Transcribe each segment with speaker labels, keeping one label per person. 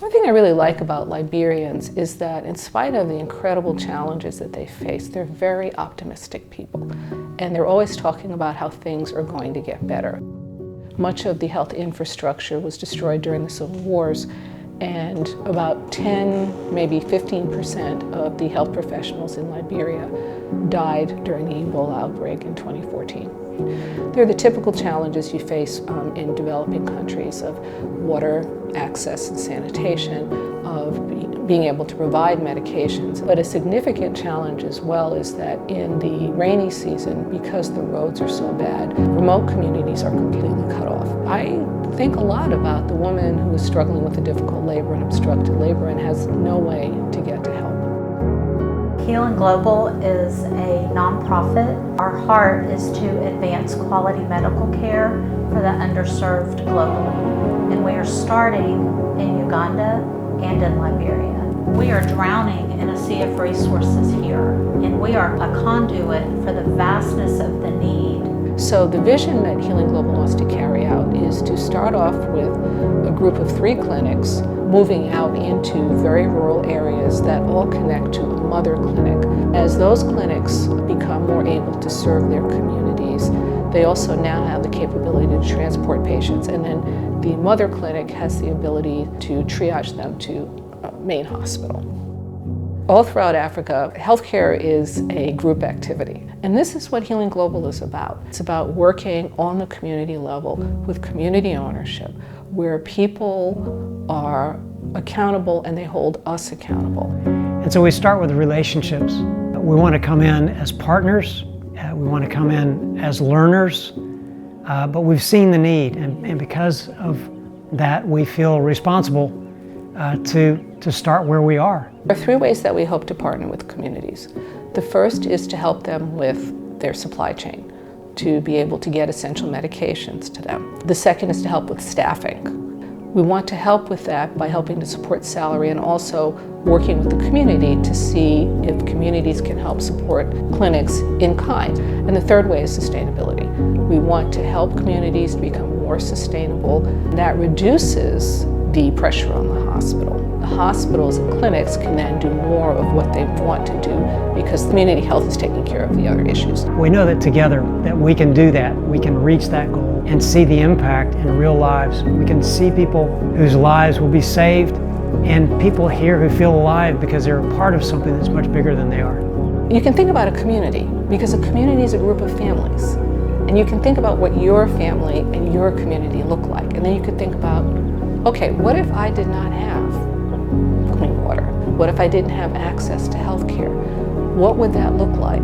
Speaker 1: One thing I really like about Liberians is that in spite of the incredible challenges that they face, they're very optimistic people. And they're always talking about how things are going to get better. Much of the health infrastructure was destroyed during the Civil Wars, and about 10, maybe 15% of the health professionals in Liberia died during the Ebola outbreak in 2014. They're the typical challenges you face in developing countries of water access and sanitation, of being able to provide medications. But a significant challenge as well is that in the rainy season, because the roads are so bad, remote communities are completely cut off. I think a lot about the woman who is struggling with the difficult labor and obstructed labor and has no way to get to help.
Speaker 2: Healing Global is a nonprofit. Our heart is to advance quality medical care for the underserved globally. And we are starting in Uganda and in Liberia. We are drowning in a sea of resources here, and we are a conduit for the vastness of the need.
Speaker 1: So the vision that Healing Global wants to carry out is to start off with a group of 3 clinics moving out into very rural areas that all connect to a mother clinic. As those clinics become more able to serve their communities, they also now have the capability to transport patients, and then the mother clinic has the ability to triage them to a main hospital. All throughout Africa, healthcare is a group activity. And this is what Healing Global is about. It's about working on the community level with community ownership, where people are accountable and they hold us accountable.
Speaker 3: And so we start with relationships. We want to come in as partners, we want to come in as learners, but we've seen the need, and because of that we feel responsible to start where we are.
Speaker 1: There are 3 ways that we hope to partner with communities. The first is to help them with their supply chain, to be able to get essential medications to them. The second is to help with staffing. We want to help with that by helping to support salary and also working with the community to see if communities can help support clinics in kind. And the third way is sustainability. We want to help communities to become more sustainable. That reduces the pressure on the hospital. The hospitals and clinics can then do more of what they want to do because community health is taking care of the other issues.
Speaker 3: We know that together that we can do that, we can reach that goal and see the impact in real lives. We can see people whose lives will be saved and people here who feel alive because they're a part of something that's much bigger than they are.
Speaker 1: You can think about a community because a community is a group of families. And you can think about what your family and your community look like. And then you could think about, okay, what if I did not have clean water? What if I didn't have access to health care? What would that look like?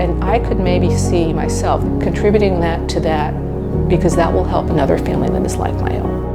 Speaker 1: And I could maybe see myself contributing that to that because that will help another family that is like my own.